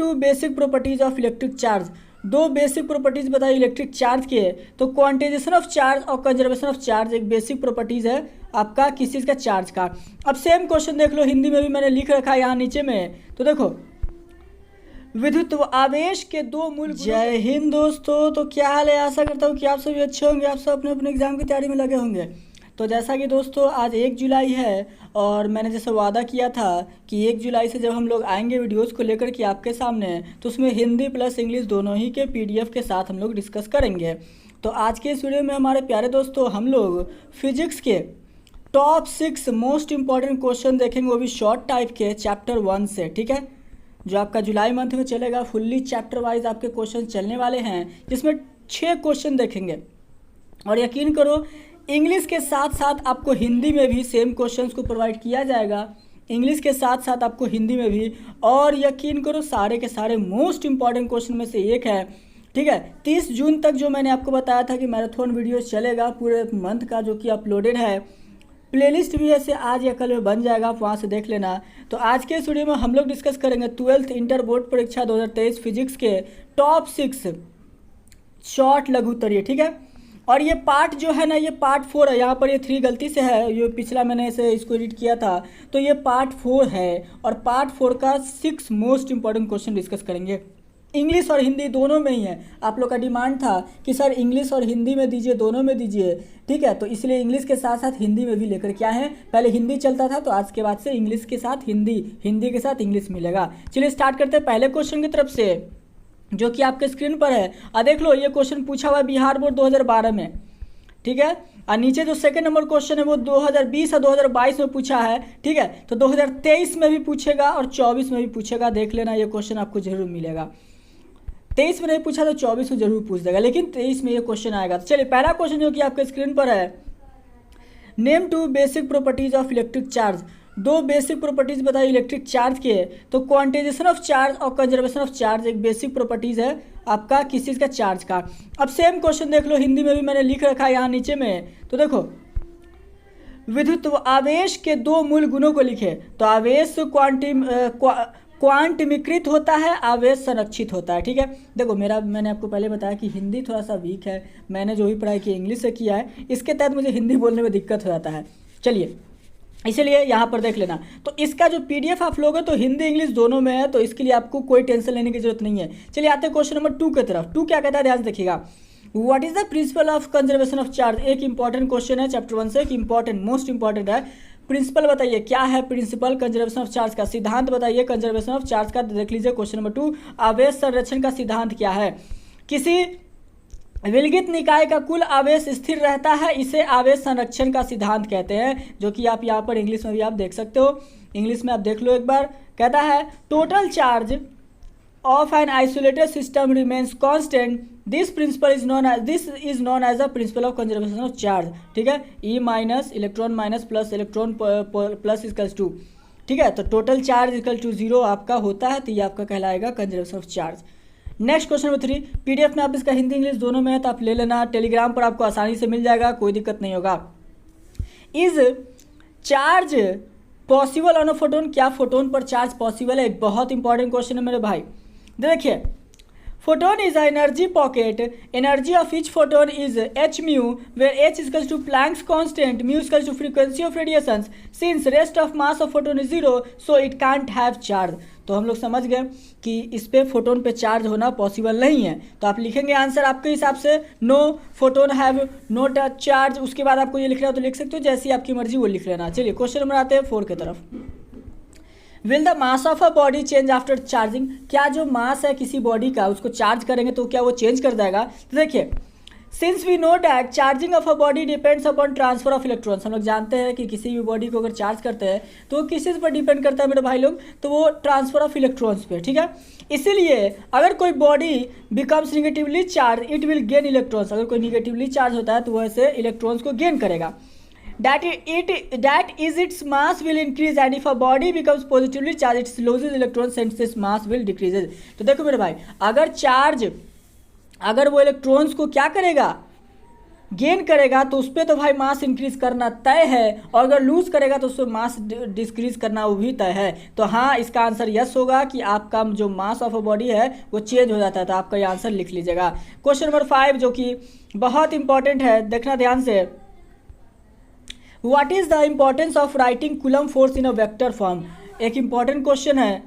To basic properties of electric charge. दो basic properties बताइए electric charge के। तो क्वांटाइजेशन ऑफ चार्ज और कंजर्वेशन ऑफ चार्ज एक बेसिक प्रॉपर्टीज है आपका किस चीज़ का, चार्ज का। अब सेम क्वेश्चन देख लो, हिंदी में भी मैंने लिख रखा है यहाँ नीचे में। तो देखो, विद्युत आवेश के दो मूल। जय हिंद दोस्तों, तो क्या हाल है, आशा करता हूँ कि आप सभी अच्छे होंगे, आप सब अपने अपने एग्जाम की तैयारी में लगे होंगे। तो जैसा कि दोस्तों आज 1 जुलाई है और मैंने जैसे वादा किया था कि 1 जुलाई से जब हम लोग आएंगे वीडियोस को लेकर के आपके सामने, तो उसमें हिंदी प्लस इंग्लिश दोनों ही के पीडीएफ के साथ हम लोग डिस्कस करेंगे। तो आज के इस वीडियो में हमारे प्यारे दोस्तों हम लोग फिजिक्स के टॉप 6 मोस्ट इंपॉर्टेंट क्वेश्चन देखेंगे, वो भी शॉर्ट टाइप के चैप्टर 1 से। ठीक है, जो आपका जुलाई मंथ में चलेगा, फुल्ली चैप्टर वाइज आपके क्वेश्चन चलने वाले हैं, जिसमें 6 क्वेश्चन देखेंगे। और यकीन करो इंग्लिश के साथ साथ आपको हिंदी में भी सेम क्वेश्चंस को प्रोवाइड किया जाएगा, इंग्लिश के साथ साथ आपको हिंदी में भी। और यकीन करो सारे के सारे मोस्ट इंपॉर्टेंट क्वेश्चन में से एक है। ठीक है, 30 जून तक जो मैंने आपको बताया था कि मैराथन वीडियो चलेगा पूरे मंथ का, जो कि अपलोडेड है, प्लेलिस्ट भी ऐसे आज या कल में बन जाएगा, आप वहाँ से देख लेना। तो आज के इस वीडियो में हम लोग डिस्कस करेंगे 12th इंटर बोर्ड परीक्षा 2023 फिजिक्स के टॉप 6 शॉर्ट लघु उत्तरीय। ठीक है, और ये पार्ट जो है ना, ये पार्ट 4 है। यहाँ पर ये 3 गलती से है, ये पिछला मैंने इसको एडिट किया था, तो ये पार्ट 4 है। और पार्ट 4 का 6 मोस्ट इंपॉर्टेंट क्वेश्चन डिस्कस करेंगे, इंग्लिश और हिंदी दोनों में ही है। आप लोग का डिमांड था कि सर इंग्लिश और हिंदी में दीजिए, दोनों में दीजिए। ठीक है, तो इसलिए इंग्लिश के साथ साथ हिंदी में भी लेकर क्या है, पहले हिंदी चलता था, तो आज के बाद से इंग्लिश के साथ हिंदी, हिंदी के साथ इंग्लिश मिलेगा। चलिए स्टार्ट करते हैं पहले क्वेश्चन की तरफ से, जो कि आपके स्क्रीन पर है। देख लो, ये क्वेश्चन पूछा हुआ है बिहार बोर्ड 2012 में। ठीक है, और नीचे जो सेकंड नंबर क्वेश्चन है वो 2020 और 2022 में पूछा है। ठीक है, तो 2023 में भी पूछेगा और 24 में भी पूछेगा, देख लेना, ये क्वेश्चन आपको जरूर मिलेगा। 23 में नहीं पूछा तो 24 में जरूर पूछ देगा, लेकिन 23 में ये क्वेश्चन आएगा। तो चलिए पहला क्वेश्चन जो कि आपके स्क्रीन पर है, name two basic properties of electric charge. दो बेसिक प्रॉपर्टीज बताइए इलेक्ट्रिक चार्ज के। तो क्वांटाइजेशन ऑफ चार्ज और कंजर्वेशन ऑफ चार्ज एक बेसिक प्रॉपर्टीज है आपका किस चीज़ का, चार्ज का। अब सेम क्वेश्चन देख लो, हिंदी में भी मैंने लिख रखा है यहाँ नीचे में। तो देखो, विद्युत आवेश के दो मूल गुणों को लिखे। तो आवेश क्वांटमीकृत होता है, आवेश संरक्षित होता है। ठीक है, देखो मैंने आपको पहले बताया कि हिंदी थोड़ा सा वीक है, मैंने जो भी पढ़ाई की इंग्लिश से किया है, इसके तहत मुझे हिंदी बोलने में दिक्कत हो जाता है। चलिए इसलिए यहाँ पर देख लेना। तो इसका जो पीडीएफ आप लोगे तो हिंदी इंग्लिश दोनों में है, तो इसके लिए आपको कोई टेंशन लेने की जरूरत नहीं है। चलिए आते हैं क्वेश्चन नंबर 2 की तरफ। 2 क्या कहता है, ध्यान से देखिएगा। What is the principal of conservation of charge. एक इंपॉर्टेंट क्वेश्चन है चैप्टर 1 से, एक इंपॉर्टेंट मोस्ट इंपॉर्टेंट है। प्रिंसिपल बताइए क्या है, प्रिंसिपल कंजर्वेशन ऑफ चार्ज का। सिद्धांत बताइए कंजर्वेशन ऑफ चार्ज का। देख लीजिए क्वेश्चन नंबर 2, आवेश संरक्षण का सिद्धांत क्या है। किसी विलगित निकाय का कुल आवेश स्थिर रहता है, इसे आवेश संरक्षण का सिद्धांत कहते हैं, जो कि आप यहाँ पर इंग्लिश में भी आप देख सकते हो। इंग्लिश में आप देख लो एक बार। कहता है total charge of an isolated system remains constant, this is known as a principle of conservation of charge. ठीक है, e minus electron minus plus electron plus equals to. ठीक है, तो टोटल चार्ज इक्वल टू 0 आपका होता है, तो ये आपका कहलाएगा conservation of charge. Next question number 3, PDF में आप इसका हिंदी इंग्लिश दोनों में है, तो आप ले लेना, टेलीग्राम पर आपको आसानी से मिल जाएगा, कोई दिक्कत नहीं होगा। Is charge possible on a photon. क्या फोटोन पर चार्ज पॉसिबल है, एक बहुत इंपॉर्टेंट क्वेश्चन है मेरे भाई। देखिए, photon is an energy pocket. Energy of each photon is h mu, where h is equals to Planck's constant, mu is equals to frequency of radiations. Since rest of mass of photon is 0, so it can't have charge. तो हम लोग समझ गए कि इस पे photon पे charge होना पॉसिबल नहीं है। तो आप लिखेंगे आंसर आपके हिसाब से, no photon have no charge. उसके बाद आपको ये लिखना हो तो लिख सकते हो, जैसी आपकी मर्जी वो लिख लेना। चलिए क्वेश्चन नंबर आते हैं 4 की तरफ। Will the mass of a body change after charging. क्या जो मास है किसी बॉडी का, उसको चार्ज करेंगे तो क्या वो चेंज कर जाएगा। तो देखिए, since we know that charging of a body depends upon transfer of electrons. हम लोग जानते हैं कि किसी भी बॉडी को अगर चार्ज करते हैं तो वो किस चीज़ पर डिपेंड करता है मेरे भाई लोग, तो वो ट्रांसफर ऑफ इलेक्ट्रॉन्स पे। ठीक है, इसीलिए अगर कोई body becomes negatively charge it will gain electrons. अगर कोई निगेटिवली चार्ज होता है तो वह ऐसे इलेक्ट्रॉन्स को गेन करेगा। that is its mass will increase, and if a body becomes positively charged it loses electrons since its mass will decreases। तो देखो मेरे भाई, अगर वो इलेक्ट्रॉन्स को क्या करेगा, गेन करेगा तो उस पर तो भाई मास इंक्रीज करना तय है, और अगर लूज करेगा तो उस पर मास डिक्रीज करना वो भी तय है। तो हाँ, इसका आंसर यस होगा कि आपका जो मास ऑफ अ बॉडी है वो चेंज हो जाता है। तो आपका ये आंसर लिख लीजिएगा। क्वेश्चन नंबर 5 जो कि बहुत इंपॉर्टेंट है, देखना ध्यान से। What is the importance of writing coulomb force in a vector form? एक इंपॉर्टेंट क्वेश्चन है,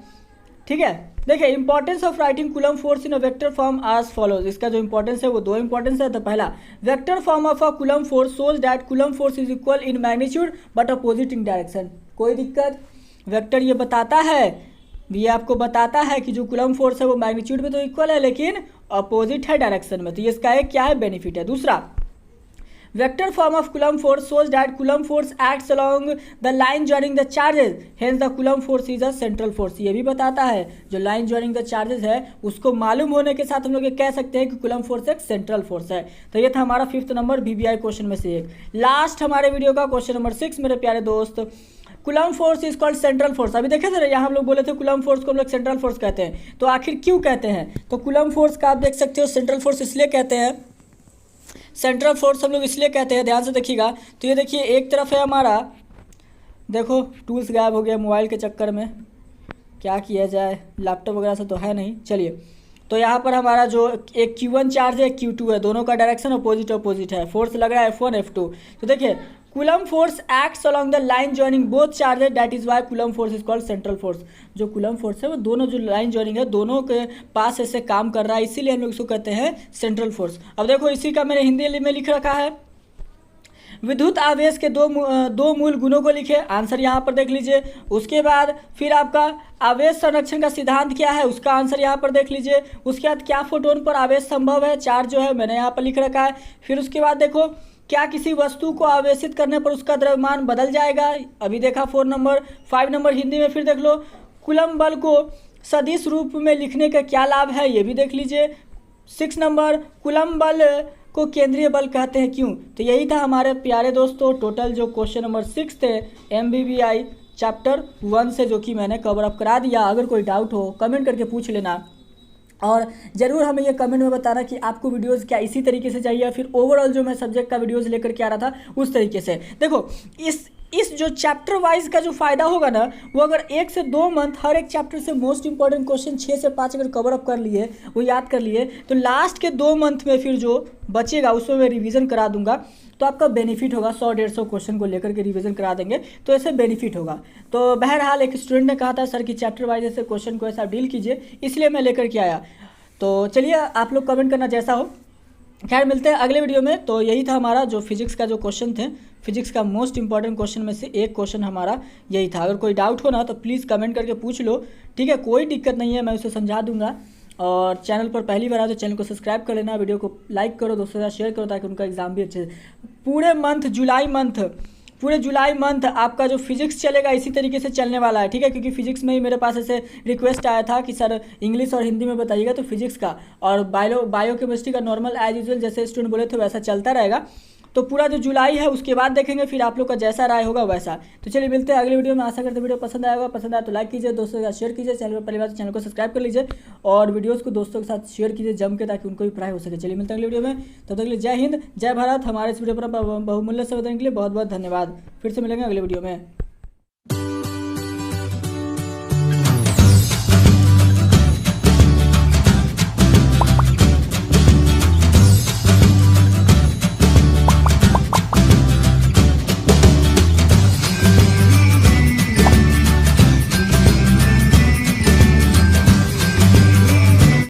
ठीक है। देखिए, importance of writing coulomb force in a vector form आज फॉलोज। इसका जो इंपॉर्टेंस है वो दो इंपॉर्टेंस है। तो पहला, vector form of a coulomb force shows that coulomb force is equal in magnitude but opposite in direction. कोई दिक्कत? वेक्टर ये बताता है, ये आपको बताता है कि जो कूलम फोर्स है वो मैग्नीट्यूड में तो इक्वल है लेकिन अपोजिट है डायरेक्शन में। तो ये इसका एक क्या है, बेनिफिट है। दूसरा, vector form of coulomb force shows that coulomb force acts along the line joining the charges, hence the coulomb force is a central force। ये भी बताता है जो लाइन joining the charges है उसको मालूम होने के साथ हम लोग ये कह सकते हैं कि कूलम फोर्स एक सेंट्रल फोर्स है। तो ये था हमारा 5th नंबर VBI क्वेश्चन में से एक। लास्ट हमारे वीडियो का क्वेश्चन नंबर 6 मेरे प्यारे दोस्त, coulomb force is called central force. अभी देखे थे ना, यहाँ हम लोग बोले थे कूलम फोर्स को हम लोग सेंट्रल फोर्स कहते हैं। तो आखिर क्यों कहते हैं? तो कूलम फोर्स का आप देख सकते हो सेंट्रल फोर्स इसलिए कहते हैं, सेंट्रल फोर्स हम लोग इसलिए कहते हैं, ध्यान से देखिएगा। तो ये देखिए, एक तरफ है हमारा, देखो टूल्स गायब हो गया मोबाइल के चक्कर में, क्या किया जाए, लैपटॉप वगैरह से तो है नहीं। चलिए, तो यहाँ पर हमारा जो एक Q1 चार्ज है, Q2 है, दोनों का डायरेक्शन अपोजिट है। फोर्स लग रहा है F1 F2। तो देखिए, Coulomb force acts along the line joining both charges, that is why Coulomb force is called central force. जो कूलम फोर्स है वो दोनों जो लाइन जॉइनिंग है दोनों के पास ऐसे काम कर रहा है, इसीलिए हम लोग इसको कहते हैं सेंट्रल फोर्स। अब देखो, इसी का मैंने हिंदी में लिख रखा है, विद्युत आवेश के दो मूल गुणों को लिखे, आंसर यहाँ पर देख लीजिए। उसके बाद फिर आपका आवेश संरक्षण का सिद्धांत क्या है, उसका आंसर यहाँ पर देख लीजिए। उसके बाद क्या फोटोन पर आवेश संभव है, चार्ज जो है मैंने यहाँ पर लिख रखा है। फिर उसके बाद देखो, क्या किसी वस्तु को आवेशित करने पर उसका द्रव्यमान बदल जाएगा, अभी देखा 4 नंबर। 5 नंबर हिंदी में फिर देख लो, कूलम बल को सदिश रूप में लिखने का क्या लाभ है, ये भी देख लीजिए। 6 नंबर, कूलम बल को केंद्रीय बल कहते हैं क्यों। तो यही था हमारे प्यारे दोस्तों टोटल जो क्वेश्चन नंबर 6 थे MBBI चैप्टर 1 से, जो कि मैंने कवर अप करा दिया। अगर कोई डाउट हो कमेंट करके पूछ लेना, और ज़रूर हमें ये कमेंट में बताना कि आपको वीडियोस क्या इसी तरीके से चाहिए या फिर ओवरऑल जो मैं सब्जेक्ट का वीडियोस लेकर के आ रहा था उस तरीके से। देखो, इस जो चैप्टर वाइज का जो फ़ायदा होगा ना, वो अगर 1 से 2 मंथ हर एक चैप्टर से मोस्ट इंपॉर्टेंट क्वेश्चन 6 से 5 अगर कवर अप कर लिए, वो याद कर लिए, तो लास्ट के 2 मंथ में फिर जो बचेगा उसमें मैं रिवीजन करा दूंगा। तो आपका बेनिफिट होगा, 100-150 क्वेश्चन को लेकर के रिवीजन करा देंगे तो ऐसे बेनिफिट होगा। तो बहरहाल एक स्टूडेंट ने कहा था सर कि चैप्टर वाइज ऐसे क्वेश्चन को ऐसा डील कीजिए, इसलिए मैं लेकर के आया। तो चलिए, आप लोग कमेंट करना जैसा हो। खैर, मिलते हैं अगले वीडियो में। तो यही था हमारा जो फिजिक्स का जो क्वेश्चन थे, फिजिक्स का मोस्ट इंपॉर्टेंट क्वेश्चन में से एक क्वेश्चन हमारा यही था। अगर कोई डाउट हो ना तो प्लीज़ कमेंट करके पूछ लो, ठीक है, कोई दिक्कत नहीं है, मैं उसे समझा दूंगा। और चैनल पर पहली बार आए तो चैनल को सब्सक्राइब कर लेना, वीडियो को लाइक करो, दोस्तों के साथ शेयर करो ताकि उनका एग्जाम भी अच्छे से पूरे जुलाई मंथ आपका जो फिजिक्स चलेगा इसी तरीके से चलने वाला है, ठीक है। क्योंकि फिजिक्स में ही मेरे पास ऐसे रिक्वेस्ट आया था कि सर इंग्लिश और हिंदी में बताइएगा, तो फिजिक्स का और बायोकेमिस्ट्री का नॉर्मल एज यूजुअल जैसे स्टूडेंट बोले थे वैसा चलता रहेगा। तो पूरा जो जुलाई है उसके बाद देखेंगे, फिर आप लोग का जैसा राय होगा वैसा। तो चलिए, मिलते हैं अगले वीडियो में। आशा करते हैं वीडियो पसंद आएगा, पसंद आया तो लाइक कीजिए, दोस्तों के साथ शेयर कीजिए, चैनल पर पहली बार तो चैनल को सब्सक्राइब कर लीजिए और वीडियोस को दोस्तों के साथ शेयर कीजिए जम के, ताकि उनको भी पढ़ाई हो सके। चलिए, मिलते हैं अगले वीडियो में, तब तक के लिए जय हिंद, जय भारत। हमारे इस वीडियो पर बहुमूल्य समय देने के लिए बहुत बहुत धन्यवाद। फिर से मिलेंगे अगले वीडियो में।